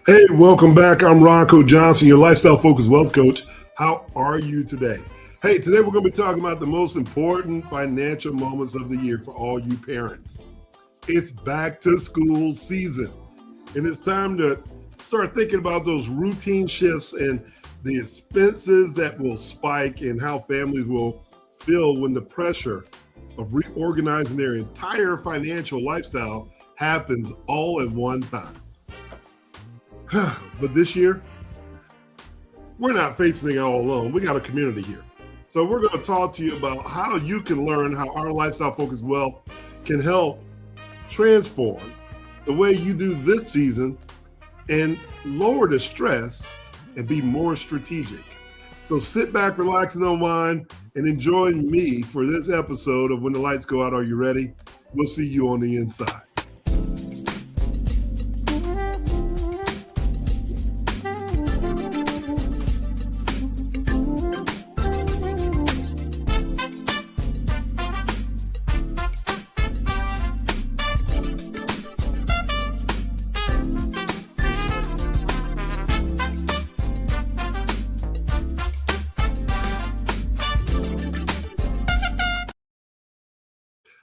Hey, welcome back. I'm Ronco Johnson, your lifestyle focused wealth coach. How are you today? Hey, today we're going to be talking about the most important financial moments of the year for all you parents. It's back to school season, and it's time to start thinking about those routine shifts and the expenses that will spike and how families will feel when the pressure of reorganizing their entire financial lifestyle happens all at one time. But this year, we're not facing it all alone. We got a community here. So we're going to talk to you about how you can learn how our lifestyle focused wealth can help transform the way you do this season and lower the stress and be more strategic. So sit back, relax, and unwind, and enjoy me for this episode of When the Lights Go Out. Are you ready? We'll see you on the inside.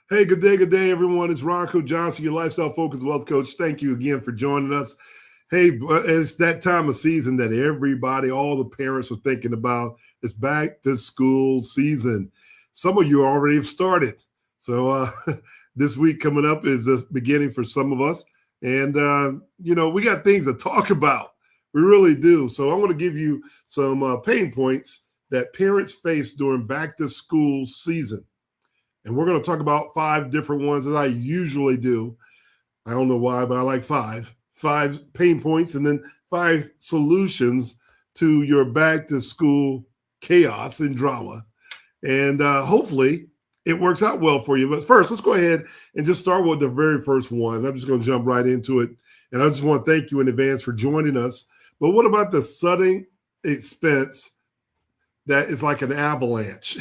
Hey, good day, everyone. It's Ronco Johnson, your lifestyle focused wealth coach. Thank you again for joining us. Hey, it's that time of season that everybody, all the parents are thinking about. It's back to school season. Some of you already have started. So this week coming up is the beginning for some of us. And, we got things to talk about. We really do. So I want to give you some pain points that parents face during back to school season. And we're going to talk about 5 different ones as I usually do. I don't know why, but I like 5 pain points and then 5 solutions to your back to school chaos and drama. And hopefully it works out well for you. But first, let's go ahead and just start with the very first one. I'm just going to jump right into it. And I just want to thank you in advance for joining us. But what about the sudden expense that is like an avalanche?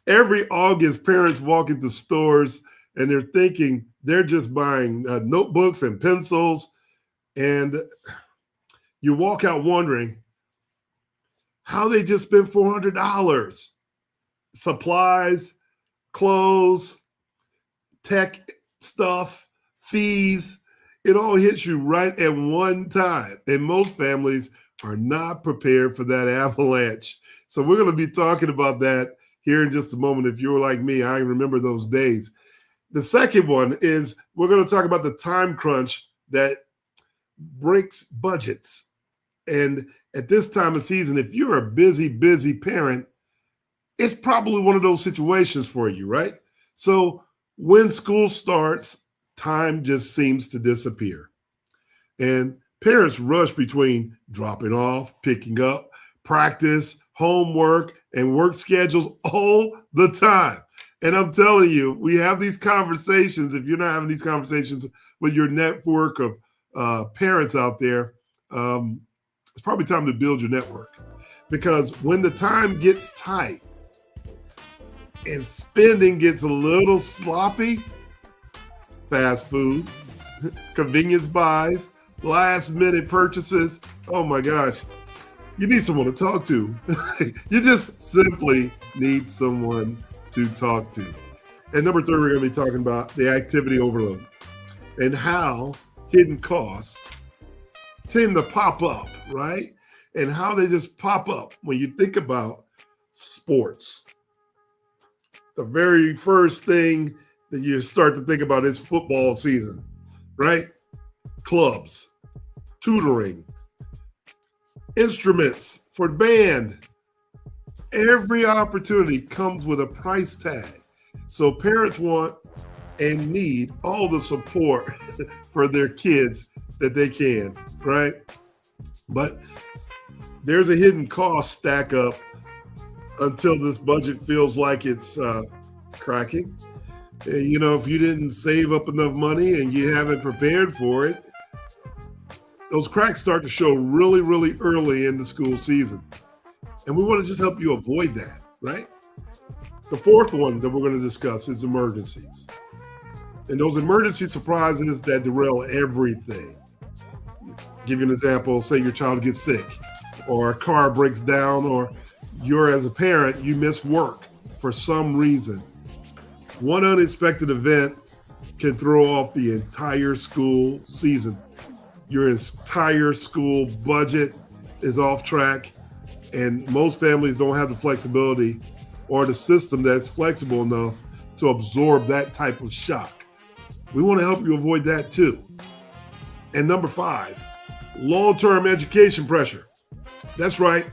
Every August, parents walk into stores and they're thinking they're just buying notebooks and pencils. And you walk out wondering how they just spent $400. Supplies, clothes, tech stuff, fees. It all hits you right at one time. And most families are not prepared for that avalanche. So we're going to be talking about that here in just a moment. If you're like me, I remember those days. The second one is we're going to talk about the time crunch that breaks budgets. And at this time of season, if you're a busy parent, it's probably one of those situations for you, right? So when school starts, time just seems to disappear. And parents rush between dropping off, picking up, practice, homework, and work schedules all the time. And I'm telling you, we have these conversations. If you're not having these conversations with your network of parents out there, it's probably time to build your network. Because when the time gets tight and spending gets a little sloppy, fast food, convenience buys, last minute purchases, oh my gosh, you need someone to talk to. You just simply need someone to talk to. And number 3, we're going to be talking about the activity overload and how hidden costs tend to pop up, right? And how they just pop up when you think about sports. The very first thing that you start to think about is football season, right? Clubs, tutoring, instruments for band. Every opportunity comes with a price tag. So parents want and need all the support for their kids that they can, right? But there's a hidden cost stack up until this budget feels like it's cracking. If you didn't save up enough money and you haven't prepared for it, those cracks start to show really, really early in the school season. And we want to just help you avoid that, right? The fourth one that we're going to discuss is emergencies. And those emergency surprises that derail everything. Give you an example. Say your child gets sick, or a car breaks down, or you're, as a parent, you miss work for some reason. One unexpected event can throw off the entire school season. Your entire school budget is off track, and most families don't have the flexibility or the system that's flexible enough to absorb that type of shock. We want to help you avoid that too. And number 5, long-term education pressure. That's right.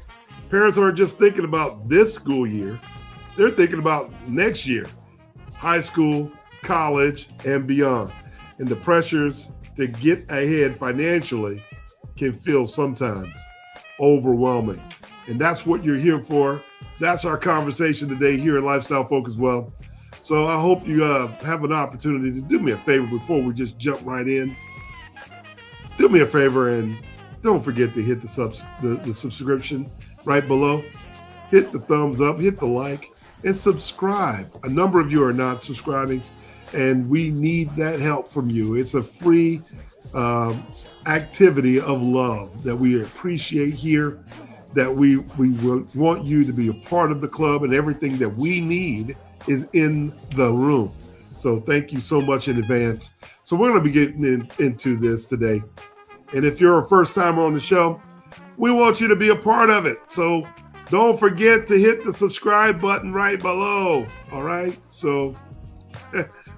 Parents aren't just thinking about this school year. They're thinking about next year, high school, college, and beyond. And the pressures to get ahead financially can feel sometimes overwhelming. And that's what you're here for. That's our conversation today here at Lifestyle Focus Well. So I hope you have an opportunity to do me a favor before we just jump right in. Do me a favor and don't forget to hit the subscription right below. Hit the thumbs up, hit the like, and subscribe. A number of you are not subscribing, and we need that help from you. It's a free activity of love that we appreciate here, that we want you to be a part of the club, and everything that we need is in the room. So thank you so much in advance. So we're going to be getting into this today. And if you're a first timer on the show, we want you to be a part of it. So don't forget to hit the subscribe button right below. All right. So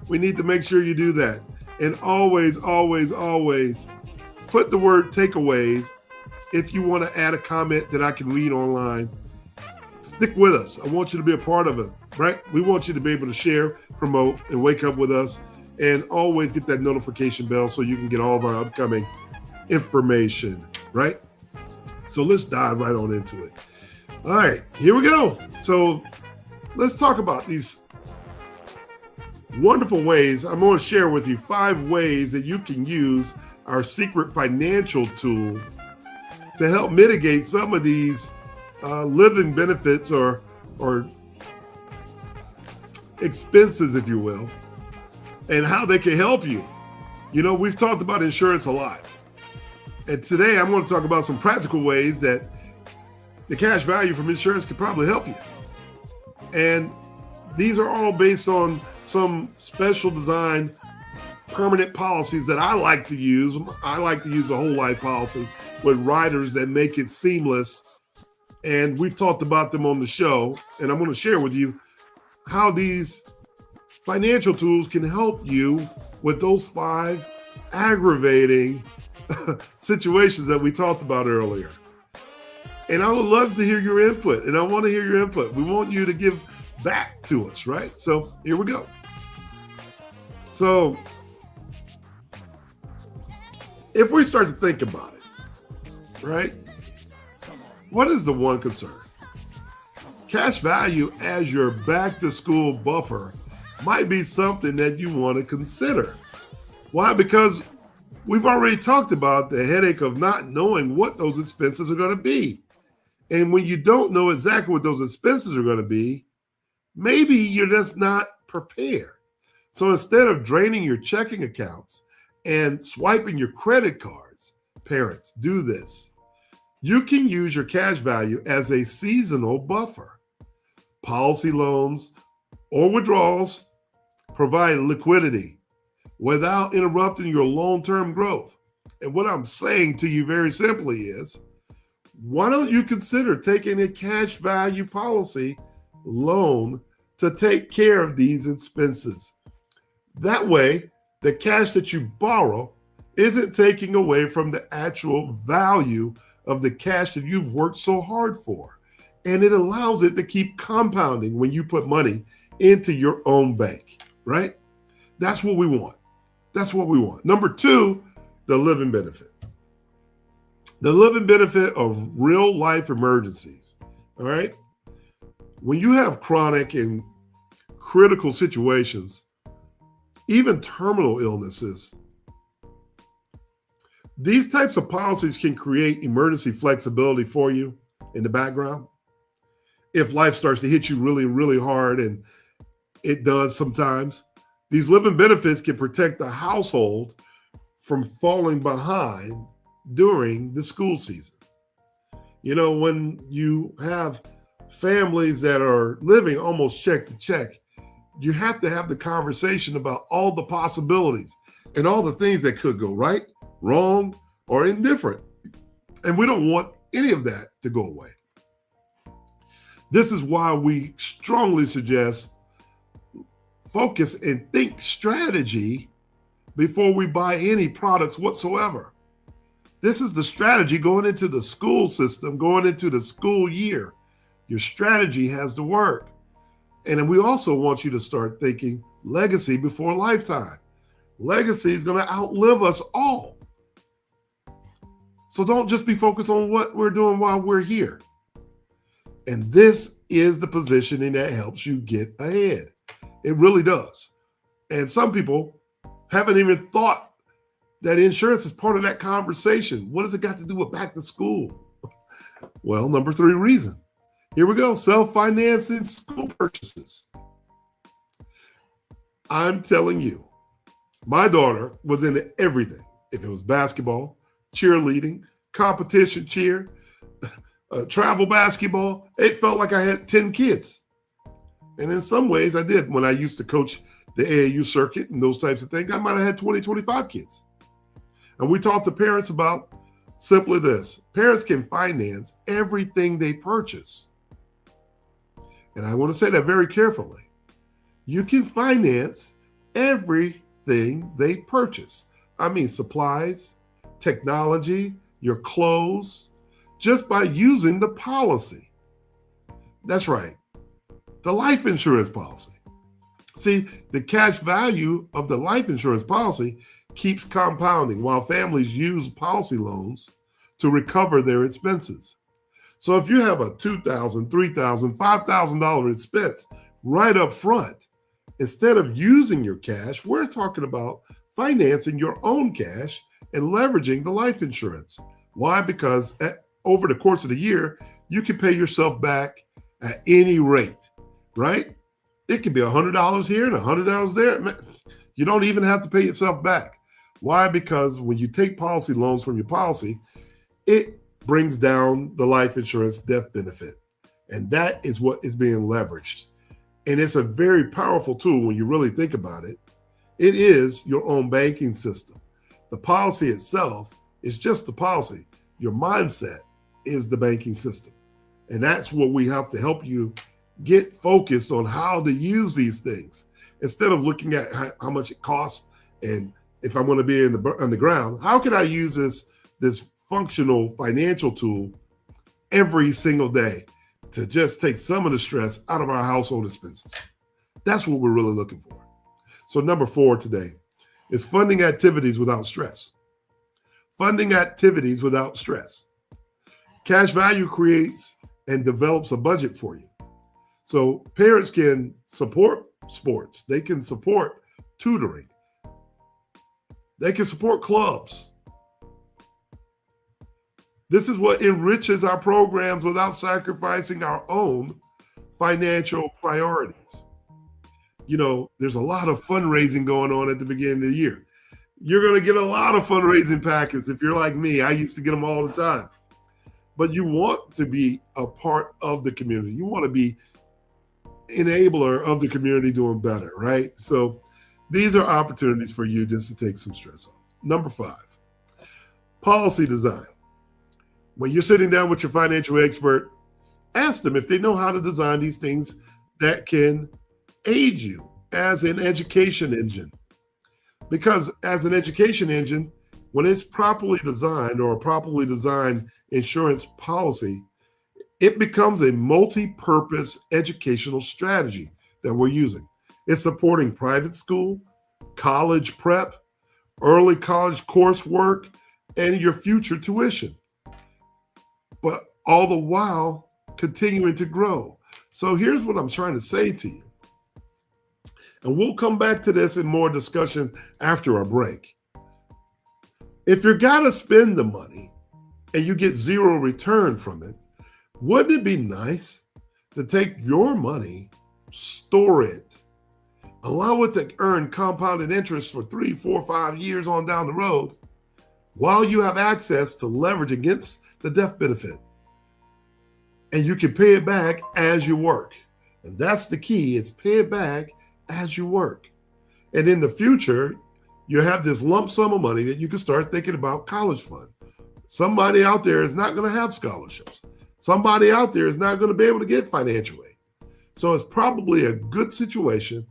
we need to make sure you do that. And always, always, always put the word takeaways if you want to add a comment that I can read online. Stick with us. I want you to be a part of it, right? We want you to be able to share, promote, and wake up with us. And always get that notification bell so you can get all of our upcoming information, right? So let's dive right on into it. All right, here we go. So let's talk about these wonderful ways. I'm going to share with you 5 ways that you can use our secret financial tool to help mitigate some of these living benefits or expenses, if you will, and how they can help you. You know, we've talked about insurance a lot. And today I'm going to talk about some practical ways that the cash value from insurance could probably help you. And these are all based on some special design permanent policies that I like to use. I like to use a whole life policy with riders that make it seamless. And we've talked about them on the show. And I'm going to share with you how these financial tools can help you with those 5 aggravating situations that we talked about earlier. And I would love to hear your input, and I want to hear your input. We want you to give back to us, right? So here we go. So if we start to think about it, right? What is the one concern? Cash value as your back to school buffer might be something that you want to consider. Why? Because we've already talked about the headache of not knowing what those expenses are going to be. And when you don't know exactly what those expenses are going to be, maybe you're just not prepared. So instead of draining your checking accounts and swiping your credit cards, parents, do this. You can use your cash value as a seasonal buffer. Policy loans or withdrawals provide liquidity without interrupting your long-term growth. And what I'm saying to you very simply is, why don't you consider taking a cash value policy loan to take care of these expenses? That way, the cash that you borrow isn't taking away from the actual value of the cash that you've worked so hard for. And it allows it to keep compounding when you put money into your own bank, right? That's what we want. That's what we want. Number 2, the living benefit. The living benefit of real life emergencies, all right? When you have chronic and critical situations, even terminal illnesses, these types of policies can create emergency flexibility for you in the background. If life starts to hit you really, really hard, and it does sometimes, these living benefits can protect the household from falling behind during the school season. You know, when you have families that are living almost check to check, you have to have the conversation about all the possibilities and all the things that could go right, wrong, or indifferent. And we don't want any of that to go away. This is why we strongly suggest focus and think strategy before we buy any products whatsoever. This is the strategy going into the school system, going into the school year. Your strategy has to work. And then we also want you to start thinking legacy before lifetime. Legacy is going to outlive us all. So don't just be focused on what we're doing while we're here. And this is the positioning that helps you get ahead. It really does. And some people haven't even thought that insurance is part of that conversation. What has it got to do with back to school? Well, number 3 reason. Here we go. Self-financing school purchases. I'm telling you, my daughter was into everything. If it was basketball, cheerleading, competition cheer, travel basketball, it felt like I had 10 kids. And in some ways I did. When I used to coach the AAU circuit and those types of things, I might have had 20, 25 kids. And we talked to parents about simply this. Parents can finance everything they purchase. And I want to say that very carefully. You can finance everything they purchase. I mean, supplies, technology, your clothes, just by using the policy. That's right, the life insurance policy. See, the cash value of the life insurance policy keeps compounding while families use policy loans to recover their expenses. So if you have a $2,000, $3,000, $5,000 expense right up front, instead of using your cash, we're talking about financing your own cash and leveraging the life insurance. Why? Because over the course of the year, you can pay yourself back at any rate, right? It could be $100 here and $100 there. You don't even have to pay yourself back. Why? Because when you take policy loans from your policy, it brings down the life insurance death benefit. And that is what is being leveraged. And it's a very powerful tool when you really think about it. It is your own banking system. The policy itself is just the policy. Your mindset is the banking system. And that's what we have to help you get focused on how to use these things. Instead of looking at how much it costs and if I'm going to be on the ground, how can I use this functional financial tool every single day to just take some of the stress out of our household expenses? That's what we're really looking for. So number 4 today is funding activities without stress. Funding activities without stress. Cash value creates and develops a budget for you. So parents can support sports. They can support tutoring. They can support clubs. This is what enriches our programs without sacrificing our own financial priorities. You know, there's a lot of fundraising going on at the beginning of the year. You're going to get a lot of fundraising packets. If you're like me, I used to get them all the time. But you want to be a part of the community. You want to be enabler of the community doing better, right? So these are opportunities for you just to take some stress off. Number 5, policy design. When you're sitting down with your financial expert, ask them if they know how to design these things that can aid you as an education engine. Because as an education engine, when it's properly designed or a properly designed insurance policy, it becomes a multi-purpose educational strategy that we're using. It's supporting private school, college prep, early college coursework, and your future tuition. But all the while continuing to grow. So here's what I'm trying to say to you. And we'll come back to this in more discussion after our break. If you're going to spend the money and you get zero return from it, wouldn't it be nice to take your money, store it, allow it to earn compounded interest for 3, 4, 5 years on down the road, while you have access to leverage against the death benefit. And you can pay it back as you work. And that's the key. It's pay it back as you work. And in the future, you have this lump sum of money that you can start thinking about college fund. Somebody out there is not going to have scholarships. Somebody out there is not going to be able to get financial aid. So it's probably a good situation.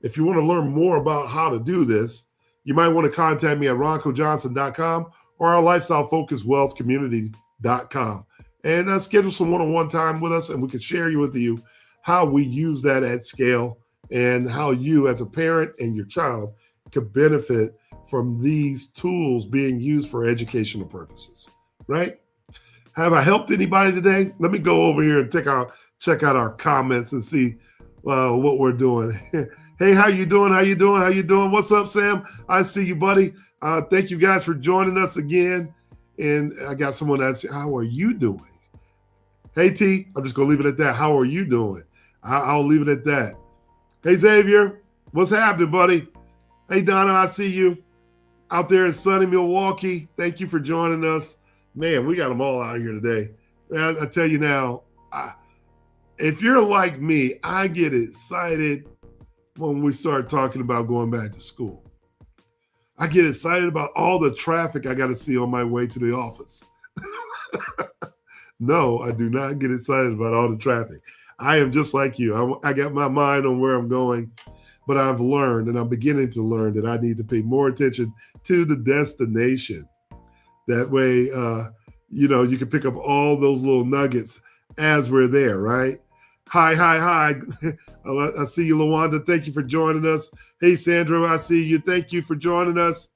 If you want to learn more about how to do this, you might want to contact me at roncojohnson.com or our Lifestyle Focus Wealth Community.com and schedule some one-on-one time with us, and we can share with you how we use that at scale and how you as a parent and your child could benefit from these tools being used for educational purposes, right? Have I helped anybody today? Let me go over here and check out our comments and see what we're doing. Hey, how you doing? How you doing? What's up, Sam? I see you, buddy. Thank you guys for joining us again. And I got someone that's, how are you doing? Hey, T, I'm just going to leave it at that. How are you doing? I'll leave it at that. Hey, Xavier, what's happening, buddy? Hey, Donna, I see you out there in sunny Milwaukee. Thank you for joining us. Man, we got them all out here today. Man, I tell you now, if you're like me, I get excited when we start talking about going back to school. I get excited about all the traffic I got to see on my way to the office. No, I do not get excited about all the traffic. I am just like you. I got my mind on where I'm going, but I've learned, and I'm beginning to learn, that I need to pay more attention to the destination. That way, you can pick up all those little nuggets as we're there, right? Hi. I see you, Lawanda. Thank you for joining us. Hey, Sandra, I see you. Thank you for joining us.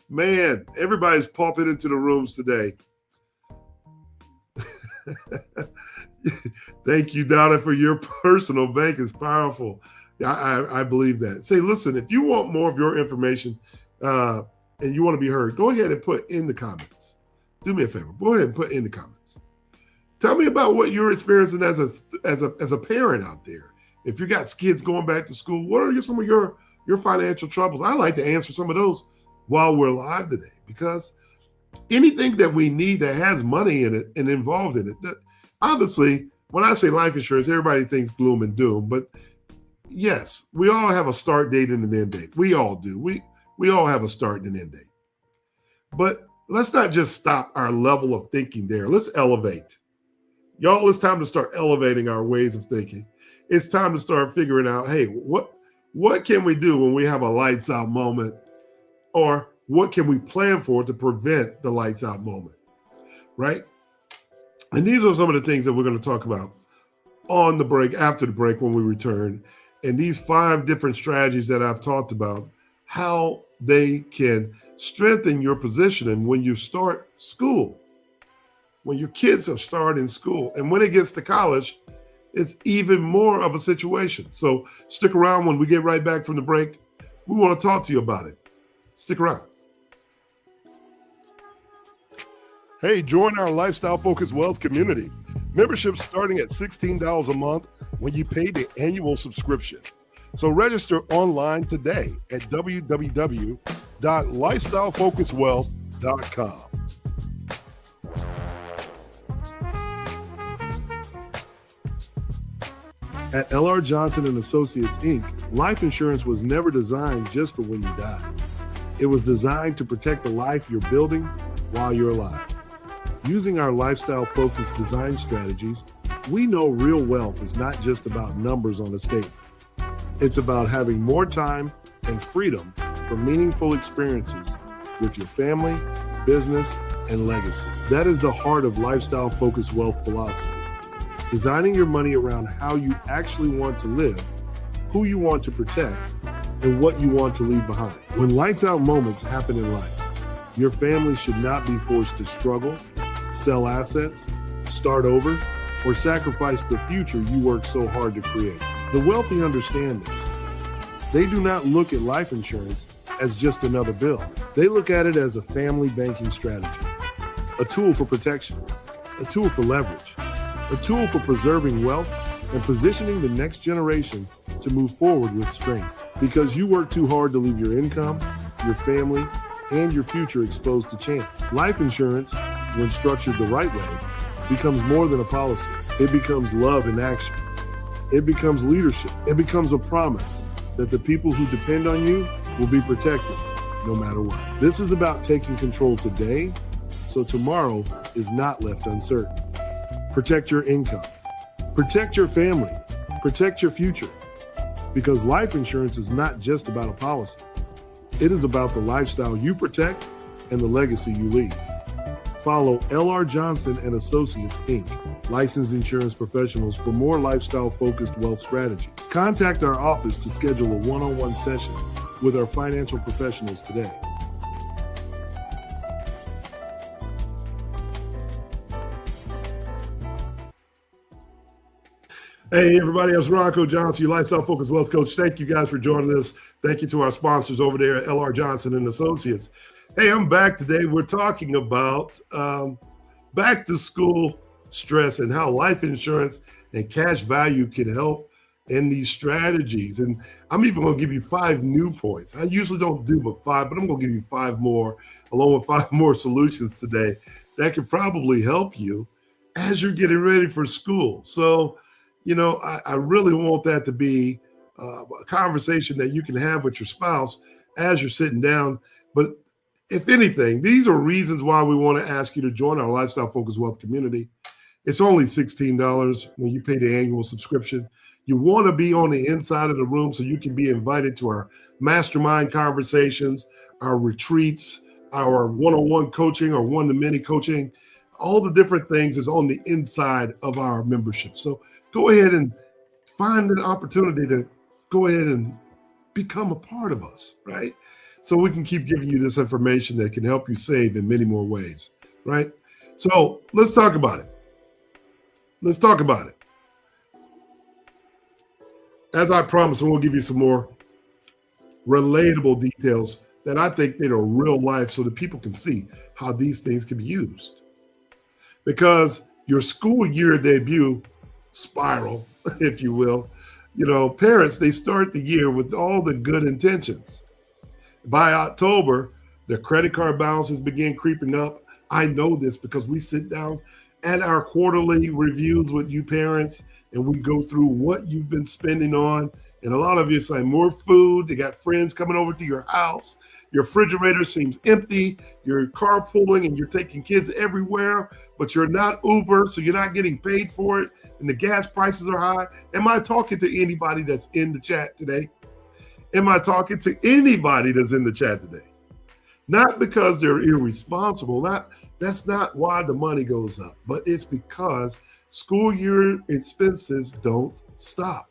Man, everybody's popping into the rooms today. Thank you, Donna, for your personal bank. It's powerful. I believe that. Say, listen, if you want more of your information and you want to be heard, go ahead and put in the comments. Do me a favor. Go ahead and put in the comments. Tell me about what you're experiencing as a parent out there. If you got kids going back to school, what are some of your financial troubles? I like to answer some of those while we're live today, because anything that we need that has money in it and involved in it, that obviously, when I say life insurance, everybody thinks gloom and doom, but yes, we all have a start date and an end date. We all do. We all have a start and an end date. But let's not just stop our level of thinking there. Let's elevate. Y'all, it's time to start elevating our ways of thinking. It's time to start figuring out, hey, what can we do when we have a lights out moment? Or what can we plan for to prevent the lights out moment, right? And these are some of the things that we're going to talk about on the break, after the break, when we return. And these 5 different strategies that I've talked about, how they can strengthen your positioning when you start school, when your kids are starting school. And when it gets to college, it's even more of a situation. So stick around. When we get right back from the break, we want to talk to you about it. Stick around. Hey, join our Lifestyle Focus Wealth community. Membership starting at $16 a month when you pay the annual subscription. So register online today at www.lifestylefocuswealth.com. At L.R. Johnson & Associates, Inc., life insurance was never designed just for when you die. It was designed to protect the life you're building while you're alive. Using our lifestyle-focused design strategies, we know real wealth is not just about numbers on a statement. It's about having more time and freedom for meaningful experiences with your family, business, and legacy. That is the heart of lifestyle-focused wealth philosophy. Designing your money around how you actually want to live, who you want to protect, and what you want to leave behind. When lights out moments happen in life, your family should not be forced to struggle, sell assets, start over, or sacrifice the future you worked so hard to create. The wealthy understand this. They do not look at life insurance as just another bill. They look at it as a family banking strategy, a tool for protection, a tool for leverage, a tool for preserving wealth and positioning the next generation to move forward with strength. Because you work too hard to leave your income, your family, and your future exposed to chance. Life insurance, when structured the right way, becomes more than a policy. It becomes love in action. It becomes leadership. It becomes a promise that the people who depend on you will be protected no matter what. This is about taking control today so tomorrow is not left uncertain. Protect your income. Protect your family. Protect your future. Because life insurance is not just about a policy. It is about the lifestyle you protect and the legacy you leave. Follow L.R. Johnson and Associates, Inc., licensed insurance professionals for more lifestyle-focused wealth strategies. Contact our office to schedule a one-on-one session with our financial professionals today. Hey, everybody, it's Ronco Johnson, your lifestyle-focused wealth coach. Thank you guys for joining us. Thank you to our sponsors over there at L.R. Johnson and Associates. Hey, I'm back today. We're talking about back-to-school stress and how life insurance and cash value can help in these strategies. And I'm even going to give you 5 new points. I usually don't do but 5, but I'm going to give you 5 more, along with 5 more solutions today that could probably help you as you're getting ready for school. So, you know, I really want that to be a conversation that you can have with your spouse as you're sitting down. But if anything, these are reasons why we want to ask you to join our Lifestyle Focused Wealth community. It's only $16 when you pay the annual subscription. You want to be on the inside of the room so you can be invited to our mastermind conversations, our retreats, our one-on-one coaching or one-to-many coaching. All the different things is on the inside of our membership. So go ahead and find an opportunity to go ahead and become a part of us, right? So we can keep giving you this information that can help you save in many more ways, right? So let's talk about it. Let's talk about it. As I promised, we'll give you some more relatable details that I think that are real life so that people can see how these things can be used. Because your school year debut spiral, if you will, you know, parents, they start the year with all the good intentions. By October, their credit card balances begin creeping up. I know this because we sit down at our quarterly reviews with you parents and we go through what you've been spending on. And a lot of you say more food. They got friends coming over to your house. Your refrigerator seems empty. You're carpooling and you're taking kids everywhere, but you're not Uber, so you're not getting paid for it. And the gas prices are high. Am I talking to anybody that's in the chat today? Am I talking to anybody that's in the chat today? Not because they're irresponsible. That's not why the money goes up, but it's because school year expenses don't stop.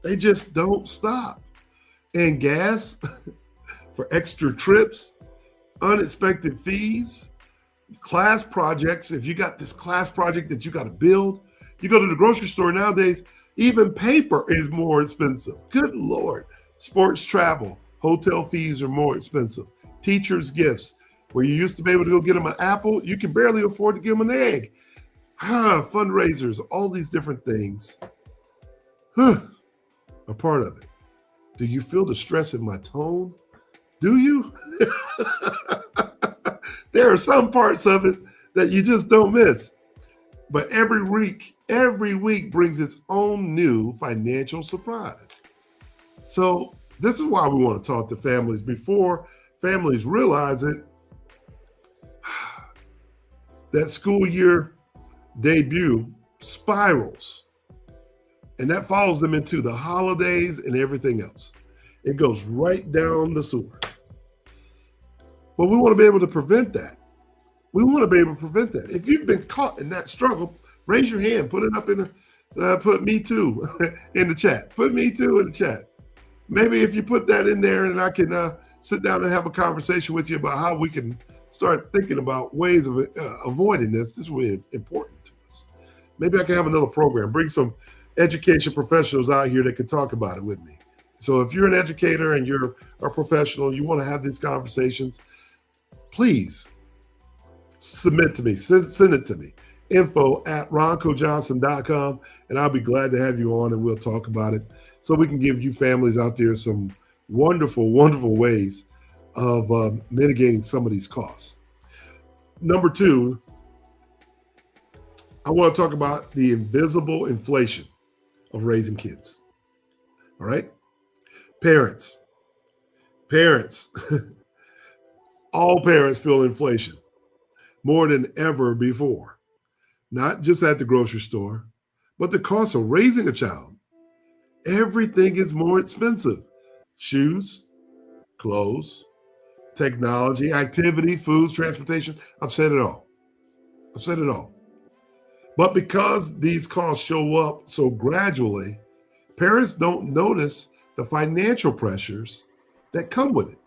They just don't stop. And gas for extra trips, unexpected fees, class projects. If you got this class project that you got to build, you go to the grocery store nowadays, even paper is more expensive. Good Lord. Sports travel, hotel fees are more expensive. Teachers' gifts, where you used to be able to go get them an apple, you can barely afford to give them an egg. Fundraisers, all these different things. A part of it. Do you feel the stress in my tone? Do you? There are some parts of it that you just don't miss. But every week brings its own new financial surprise. So this is why we want to talk to families before families realize it. That school year debut spirals, and that follows them into the holidays and everything else. It goes right down the sewer. But we want to be able to prevent that. We want to be able to prevent that. If you've been caught in that struggle, raise your hand. Put it up in the, put me too in the chat. Put me too in the chat. Maybe if you put that in there and I can sit down and have a conversation with you about how we can start thinking about ways of avoiding this. This is really important to us. Maybe I can have another program, bring some education professionals out here that can talk about it with me. So if you're an educator and you're a professional, you want to have these conversations, please submit to me, send it to me, info@roncojohnson.com, and I'll be glad to have you on and we'll talk about it so we can give you families out there some wonderful, wonderful ways of mitigating some of these costs. Number two, I want to talk about the invisible inflation of raising kids. All right? Parents, all parents feel inflation more than ever before, not just at the grocery store, but the cost of raising a child. Everything is more expensive. Shoes, clothes, technology, activity, foods, transportation. I've said it all. But because these costs show up so gradually, parents don't notice the financial pressures that come with it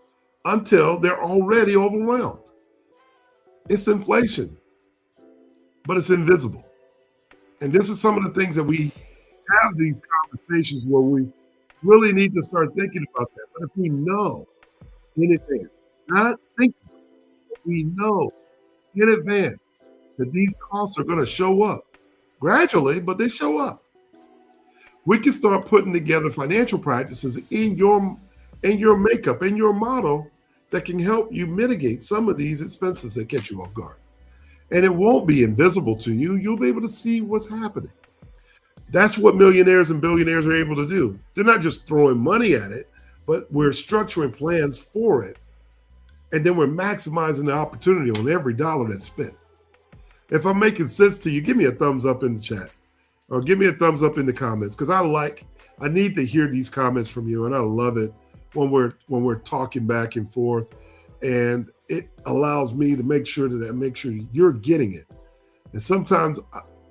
until they're already overwhelmed. It's inflation, but it's invisible. And this is some of the things that we have these conversations where we really need to start thinking about that. But if we know in advance, not thinking, but we know in advance that these costs are going to show up gradually, but they show up. We can start putting together financial practices in your makeup, in your model that can help you mitigate some of these expenses that catch you off guard. And it won't be invisible to you. You'll be able to see what's happening. That's what millionaires and billionaires are able to do. They're not just throwing money at it, but we're structuring plans for it. And then we're maximizing the opportunity on every dollar that's spent. If I'm making sense to you, give me a thumbs up in the chat or give me a thumbs up in the comments, because I need to hear these comments from you. And I love it when we're talking back and forth, and it allows me to make sure you're getting it. And sometimes,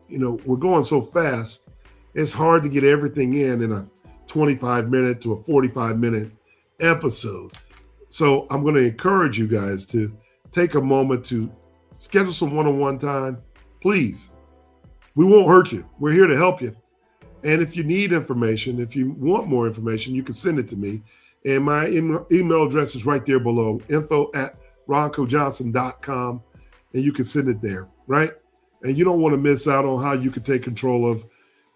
we're going so fast, it's hard to get everything in a 25-minute to a 45-minute episode. So I'm going to encourage you guys to take a moment to schedule some one-on-one time. Please. We won't hurt you. We're here to help you. And if you need information, if you want more information, you can send it to me. And my email address is right there below, info@roncojohnson.com. And you can send it there, right? And you don't want to miss out on how you can take control of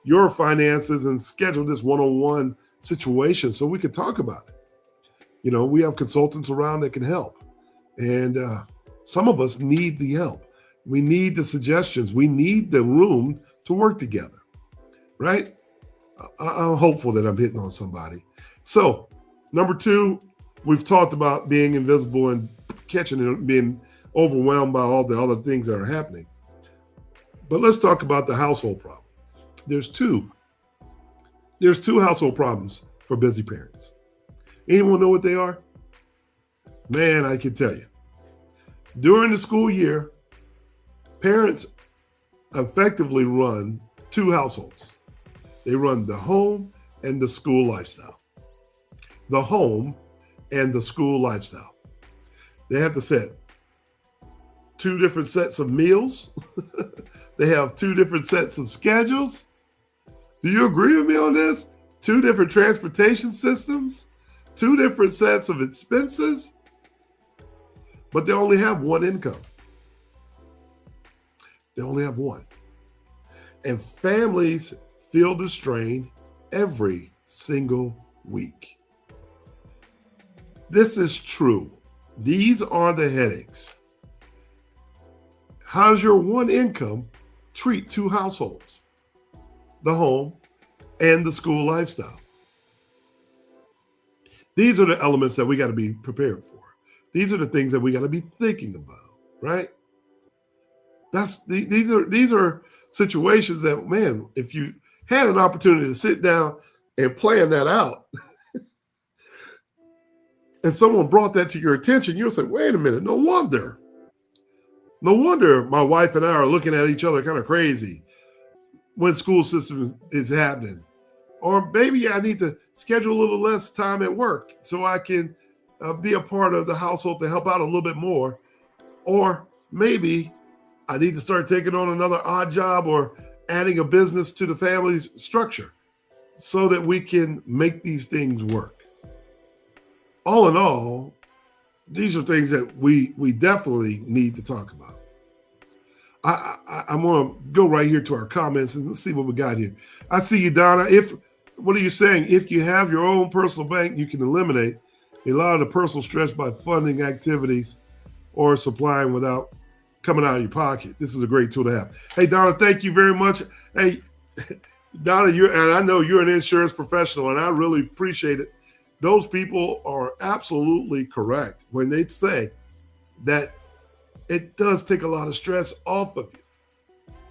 your finances and schedule this one-on-one situation so we can talk about it. We have consultants around that can help. And some of us need the help. We need the suggestions. We need the room to work together, right? I'm hopeful that I'm hitting on somebody. So, number two, we've talked about being invisible and catching it, being overwhelmed by all the other things that are happening. But let's talk about the household problem. There's two household problems for busy parents. Anyone know what they are? Man, I can tell you. During the school year, parents effectively run two households. They run the home and the school lifestyle. The home and the school lifestyle. They have to set two different sets of meals. They have two different sets of schedules. Do you agree with me on this? Two different transportation systems, two different sets of expenses, but they only have one income. They only have one. And families feel the strain every single week. This is true. These are the headaches. How's your one income treat two households? The home and the school lifestyle. These are the elements that we got to be prepared for. These are the things that we got to be thinking about, right? These are situations that, man, if you had an opportunity to sit down and plan that out, and someone brought that to your attention, you'll say, wait a minute, no wonder my wife and I are looking at each other kind of crazy when school system is happening. Or maybe I need to schedule a little less time at work so I can be a part of the household to help out a little bit more. Or maybe I need to start taking on another odd job or adding a business to the family's structure so that we can make these things work. All in all, these are things that we definitely need to talk about. I'm going to go right here to our comments and let's see what we got here. I see you, Donna. What are you saying? If you have your own personal bank, you can eliminate. A lot of the personal stress by funding activities or supplying without coming out of your pocket. This is a great tool to have. Hey, Donna, thank you very much. Hey, Donna, and I know you're an insurance professional, and I really appreciate it. Those people are absolutely correct when they say that it does take a lot of stress off of you.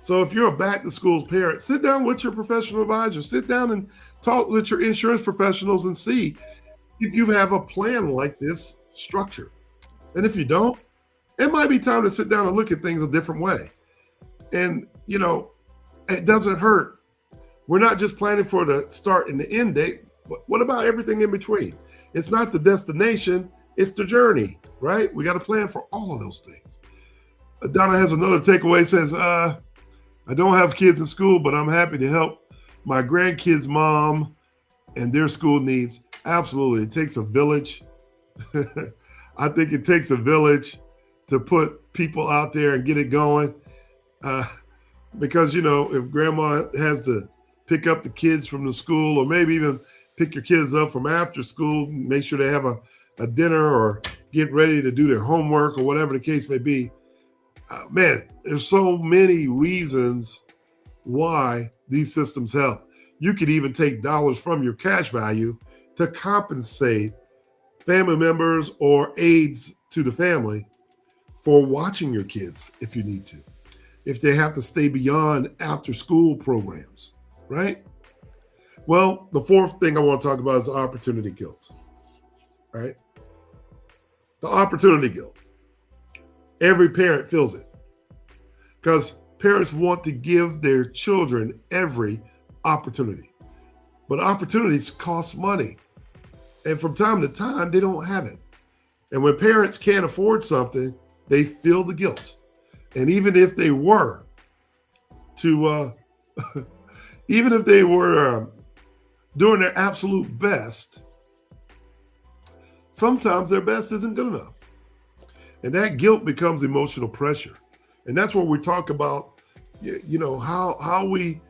So if you're a back-to-school parent, sit down with your professional advisor. Sit down and talk with your insurance professionals and see if you have a plan like this structured. And if you don't, it might be time to sit down and look at things a different way. And, it doesn't hurt. We're not just planning for the start and the end date, but what about everything in between? It's not the destination, it's the journey, right? We got to plan for all of those things. Donna has another takeaway. Says, I don't have kids in school, but I'm happy to help my grandkids' mom and their school needs. Absolutely. It takes a village. I think it takes a village to put people out there and get it going. Because, if grandma has to pick up the kids from the school, or maybe even pick your kids up from after school, make sure they have a dinner or get ready to do their homework or whatever the case may be. Man, there's so many reasons why these systems help. You could even take dollars from your cash value to compensate family members or aides to the family for watching your kids if you need to, if they have to stay beyond after school programs, right? Well, the fourth thing I want to talk about is the opportunity guilt, right? The opportunity guilt. Every parent feels it because parents want to give their children every opportunity. But opportunities cost money. And from time to time, they don't have it. And when parents can't afford something, they feel the guilt. And even if they were to, even if they were doing their absolute best, sometimes their best isn't good enough. And that guilt becomes emotional pressure. And that's where we talk about, how we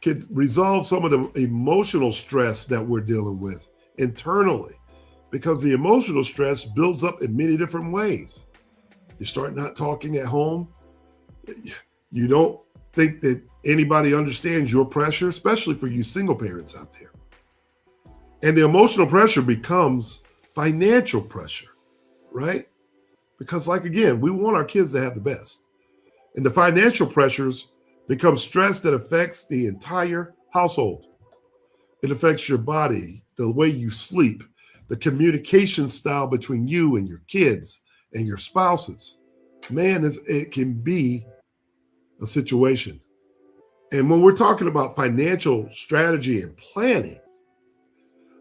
could resolve some of the emotional stress that we're dealing with internally, because the emotional stress builds up in many different ways. You start not talking at home. You don't think that anybody understands your pressure, especially for you single parents out there. And the emotional pressure becomes financial pressure, right? Because again, we want our kids to have the best. And the financial pressures become stress that affects the entire household. It affects your body, the way you sleep, the communication style between you and your kids and your spouses. Man, it can be a situation. And when we're talking about financial strategy and planning,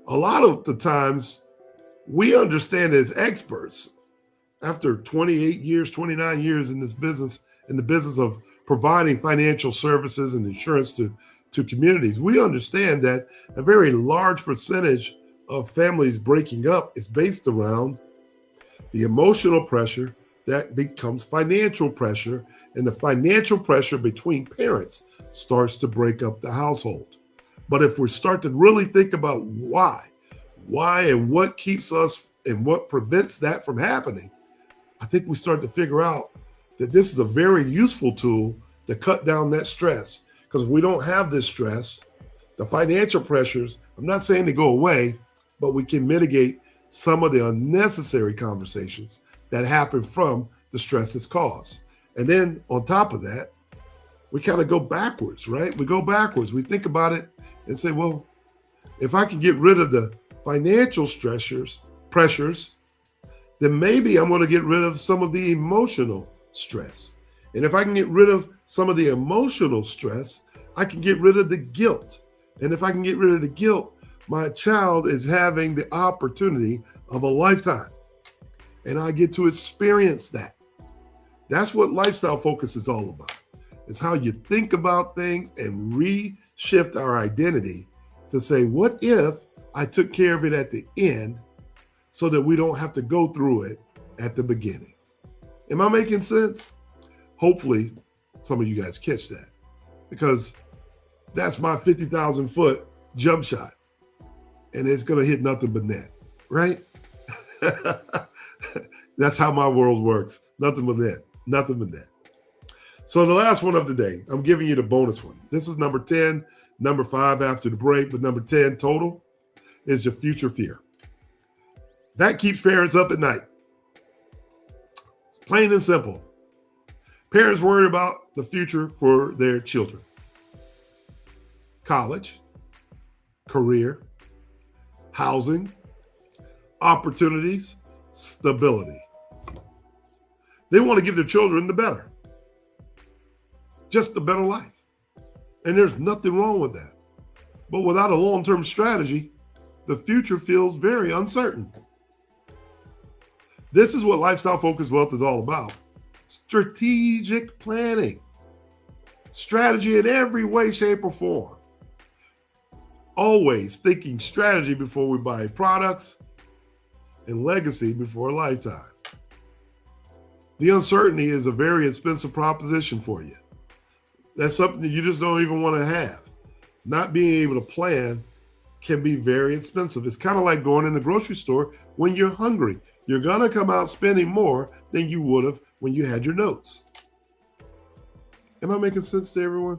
a lot of the times we understand as experts, after 28 years, 29 years in this business, in the business of providing financial services and insurance to communities, we understand that a very large percentage of families breaking up is based around the emotional pressure that becomes financial pressure, and the financial pressure between parents starts to break up the household. But if we start to really think about why and what keeps us and what prevents that from happening, I think we start to figure out that this is a very useful tool to cut down that stress. Because if we don't have this stress, the financial pressures, I'm not saying they go away, but we can mitigate some of the unnecessary conversations that happen from the stress that's caused. And then on top of that, we kind of go backwards, right? We go backwards. We think about it and say, well, if I can get rid of the financial pressures, then maybe I'm going to get rid of some of the emotional stress. And if I can get rid of some of the emotional stress, I can get rid of the guilt. And if I can get rid of the guilt, my child is having the opportunity of a lifetime. And I get to experience that. That's what lifestyle focus is all about. It's how you think about things and reshift our identity to say, what if I took care of it at the end so that we don't have to go through it at the beginning? Am I making sense? Hopefully, some of you guys catch that, because that's my 50,000 foot jump shot, and it's going to hit nothing but net, right? That's how my world works. Nothing but that. Nothing but that. So the last one of the day, I'm giving you the bonus one. This is number 10, number 5 after the break, but number 10 total is your future fear. That keeps parents up at night. It's plain and simple. Parents worry about the future for their children. College, career, housing, opportunities, stability. They want to give their children the better. Just a better life. And there's nothing wrong with that. But without a long-term strategy, the future feels very uncertain. This is what lifestyle-focused wealth is all about. Strategic planning. Strategy in every way, shape, or form. Always thinking strategy before we buy products and legacy before a lifetime. The uncertainty is a very expensive proposition for you. That's something that you just don't even want to have. Not being able to plan can be very expensive. It's kind of like going in the grocery store when you're hungry. You're going to come out spending more than you would have when you had your notes. Am I making sense to everyone?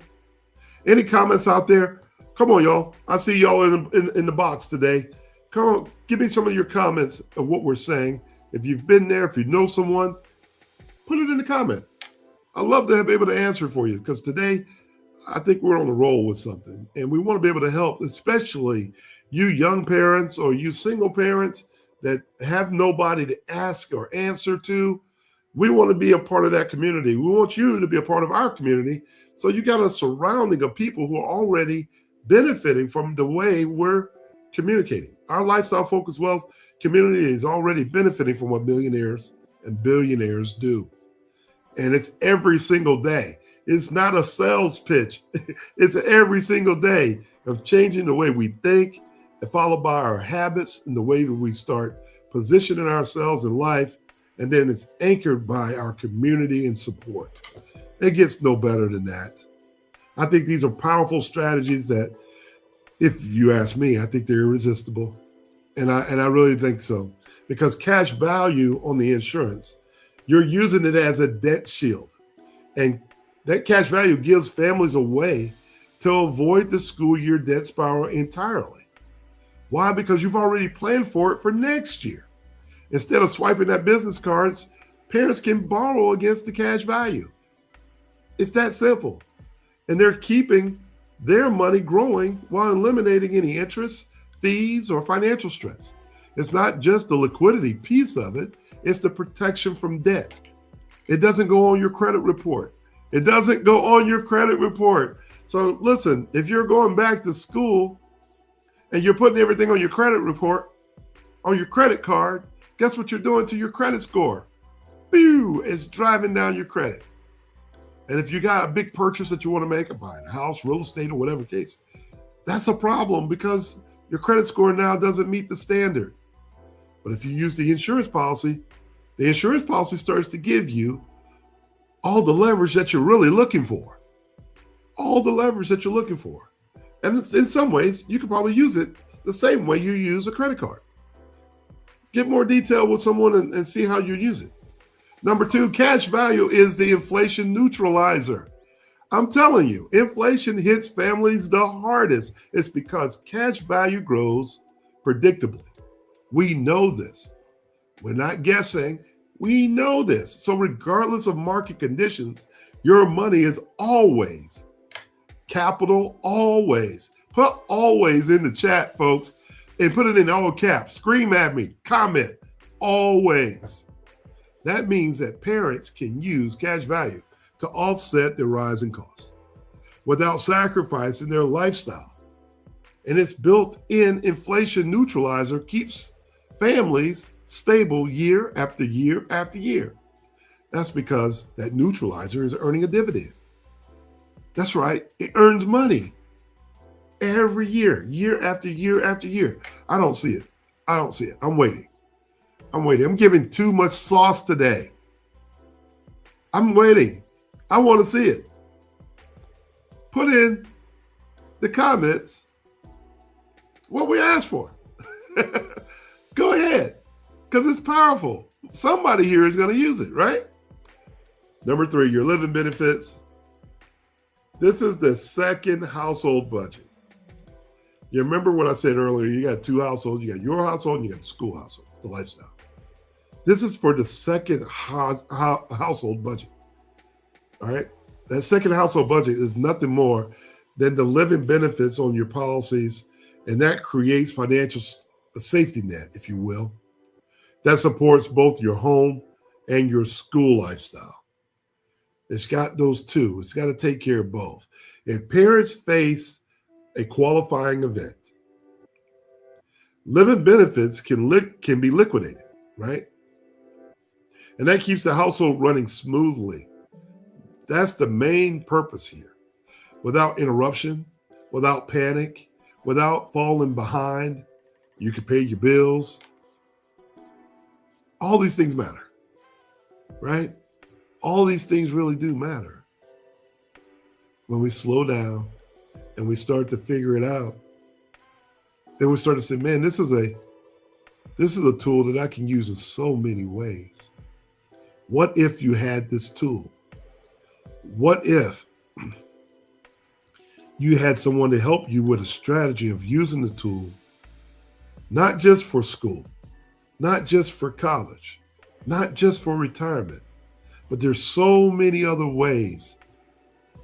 Any comments out there? Come on, y'all. I see y'all in the box today. Come on, give me some of your comments of what we're saying. If you've been there, if you know someone, put it in the comment. I'd love to be able to answer for you because today I think we're on a roll with something and we want to be able to help, especially you young parents or you single parents that have nobody to ask or answer to. We want to be a part of that community. We want you to be a part of our community. So you got a surrounding of people who are already benefiting from the way we're communicating. Our lifestyle focused wealth community is already benefiting from what millionaires and billionaires do. And it's every single day. It's not a sales pitch. It's every single day of changing the way we think and followed by our habits and the way that we start positioning ourselves in life. And then it's anchored by our community and support. It gets no better than that. I think these are powerful strategies that, if you ask me, I think they're irresistible. And I really think so. Because cash value on the insurance, you're using it as a debt shield. And that cash value gives families a way to avoid the school year debt spiral entirely. Why? Because you've already planned for it for next year. Instead of swiping that business cards, parents can borrow against the cash value. It's that simple. And they're keeping their money growing while eliminating any interest, fees, or financial stress. It's not just the liquidity piece of it, it's the protection from debt. It doesn't go on your credit report. It doesn't go on your credit report. So listen, if you're going back to school and you're putting everything on your credit report, on your credit card, guess what you're doing to your credit score? Pew! It's driving down your credit. And if you got a big purchase that you want to make, buying a house, real estate, or whatever case, that's a problem because your credit score now doesn't meet the standard. But if you use the insurance policy starts to give you all the leverage that you're really looking for. All the leverage that you're looking for. And in some ways, you could probably use it the same way you use a credit card. Get more detail with someone and see how you use it. Number 2, cash value is the inflation neutralizer. I'm telling you, inflation hits families the hardest. It's because cash value grows predictably. We know this. We're not guessing. We know this. So regardless of market conditions, your money is always, capital always. Put always in the chat, folks, and put it in all caps. Scream at me, comment, always. That means that parents can use cash value to offset their rising costs without sacrificing their lifestyle. And its built-in inflation neutralizer keeps families stable year after year after year. That's because that neutralizer is earning a dividend. That's right, it earns money every year, year after year after year. I don't see it. I'm waiting. I'm giving too much sauce today. I'm waiting. I want to see it. Put in the comments what we asked for. Go ahead. because it's powerful. Somebody here is going to use it, right? Number 3, your living benefits. This is the second household budget. You remember what I said earlier? You got 2 households. You got your household and you got the school household, the lifestyle. This is for the second household budget. All right. That second household budget is nothing more than the living benefits on your policies, and that creates financial safety net, if you will, that supports both your home and your school lifestyle. It's got those two. It's got to take care of both. If parents face a qualifying event, living benefits can be liquidated, right? And that keeps the household running smoothly. That's the main purpose here. Without interruption, without panic, without falling behind, you can pay your bills. All these things matter, right? All these things really do matter. When we slow down and we start to figure it out, then we start to say, man, this is a tool that I can use in so many ways. What if you had this tool? What if you had someone to help you with a strategy of using the tool, not just for school, not just for college, not just for retirement, but there's so many other ways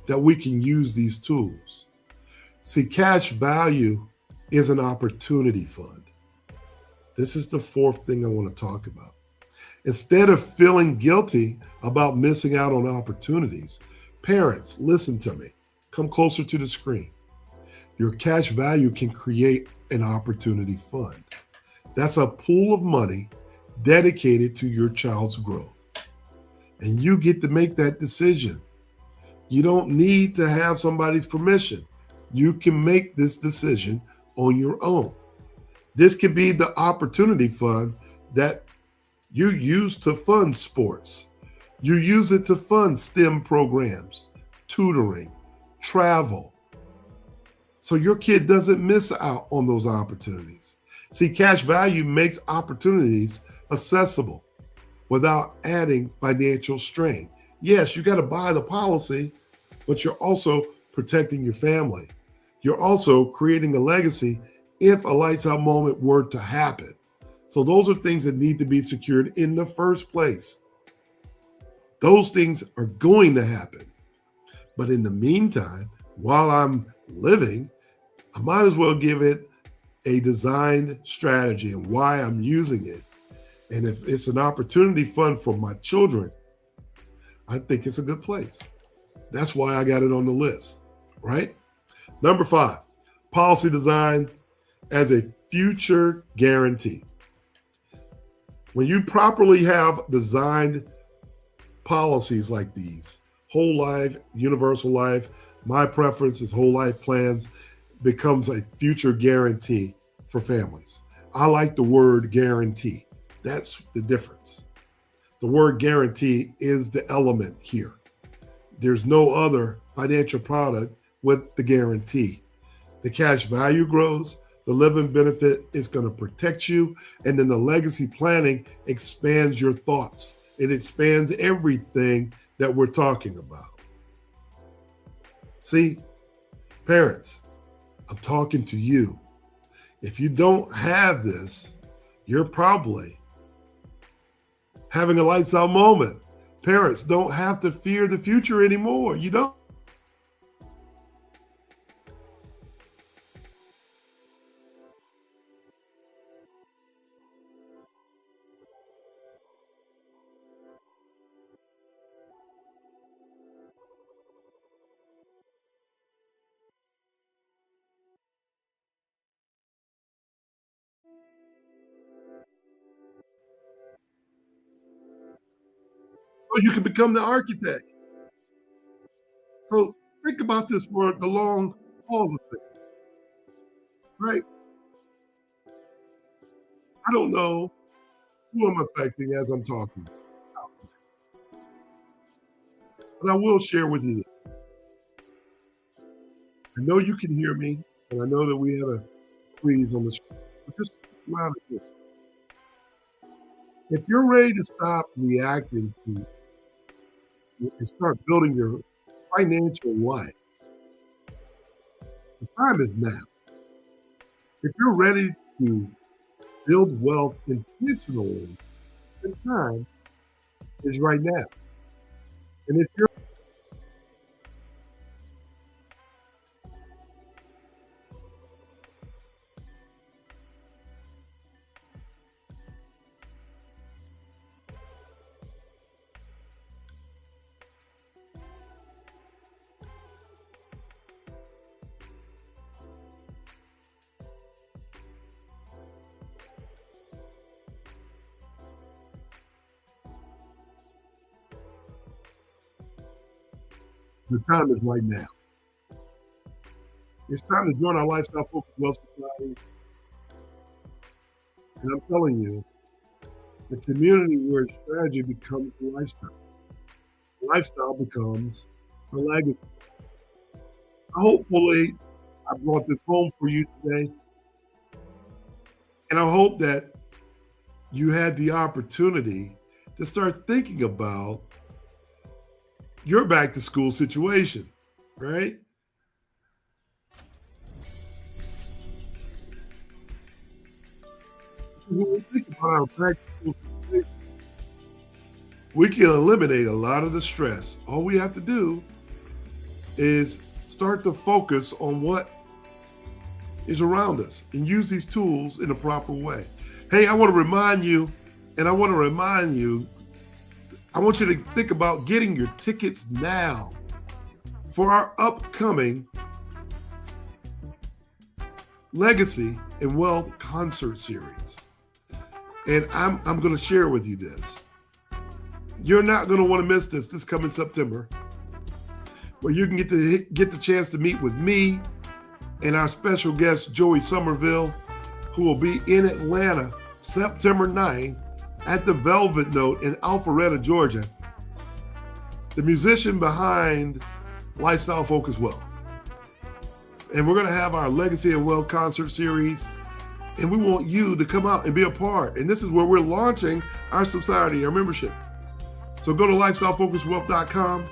that we can use these tools. See, cash value is an opportunity fund. This is the 4th thing I want to talk about. Instead of feeling guilty about missing out on opportunities, parents, listen to me. Come closer to the screen. Your cash value can create an opportunity fund. That's a pool of money dedicated to your child's growth. And you get to make that decision. You don't need to have somebody's permission. You can make this decision on your own. This could be the opportunity fund that you use to fund sports. You use it to fund STEM programs, tutoring, travel. So your kid doesn't miss out on those opportunities. See, cash value makes opportunities accessible without adding financial strain. Yes, you got to buy the policy, but you're also protecting your family. You're also creating a legacy if a lights out moment were to happen. So those are things that need to be secured in the first place. Those things are going to happen. But in the meantime, while I'm living, I might as well give it a designed strategy and why I'm using it. And if it's an opportunity fund for my children, I think it's a good place. That's why I got it on the list, right? Number 5, policy design as a future guarantee. When you properly have designed policies like these, whole life, universal life, my preference is whole life plans, becomes a future guarantee for families. I like the word guarantee. That's the difference. The word guarantee is the element here. There's no other financial product with the guarantee. The cash value grows, the living benefit is going to protect you, and then the legacy planning expands your thoughts. It expands everything that we're talking about. See, parents, I'm talking to you. If you don't have this, you're probably having a lights out moment. Parents don't have to fear the future anymore. You don't. So you can become the architect. So think about this for the long haul of it, right? I don't know who I'm affecting as I'm talking, but I will share with you this. I know you can hear me, and I know that we had a squeeze on the screen. So just think about it this. If you're ready to stop reacting to and start building your financial life, the time is now. If you're ready to build wealth intentionally, the time is right now. And if you're the time is right now. It's time to join our Lifestyle Focused Wealth Society. And I'm telling you, the community where strategy becomes a lifestyle. Lifestyle becomes a legacy. Hopefully, I brought this home for you today. And I hope that you had the opportunity to start thinking about your back to school situation, right? When we think about our back to school situation, we can eliminate a lot of the stress. All we have to do is start to focus on what is around us and use these tools in a proper way. Hey, I want to remind you, I want you to think about getting your tickets now for our upcoming Legacy and Wealth concert series. And I'm going to share with you this. You're not going to want to miss this coming September, where you can get the chance to meet with me and our special guest, Joey Sommerville, who will be in Atlanta September 9th at the Velvet Note in Alpharetta, Georgia. The musician behind Lifestyle Focused Wealth. And we're going to have our Legacy and Wealth concert series. And we want you to come out and be a part. And this is where we're launching our society, our membership. So go to lifestylefocusedwealth.com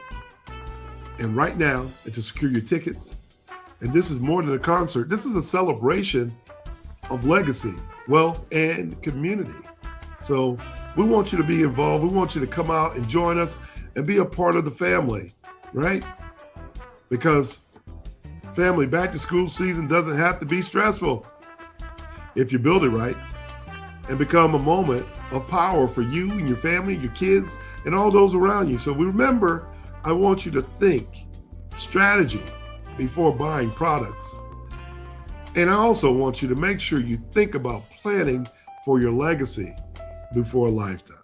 and right now, and to secure your tickets. And this is more than a concert. This is a celebration of legacy, wealth, and community. So we want you to be involved. We want you to come out and join us and be a part of the family, right? Because family, back to school season doesn't have to be stressful if you build it right and become a moment of power for you and your family, your kids, and all those around you. So remember, I want you to think strategy before buying products. And I also want you to make sure you think about planning for your legacy before a lifetime.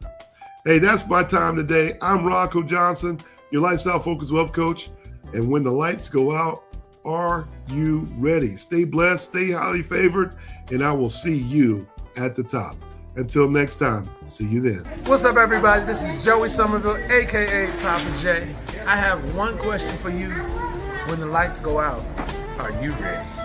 Hey, that's my time today. I'm Ronco Johnson, your Lifestyle Focused Wealth Coach. And when the lights go out, are you ready? Stay blessed, stay highly favored, and I will see you at the top. Until next time, see you then. What's up, everybody? This is Joey Sommerville, aka Papa J. I have one question for you. When the lights go out, are you ready?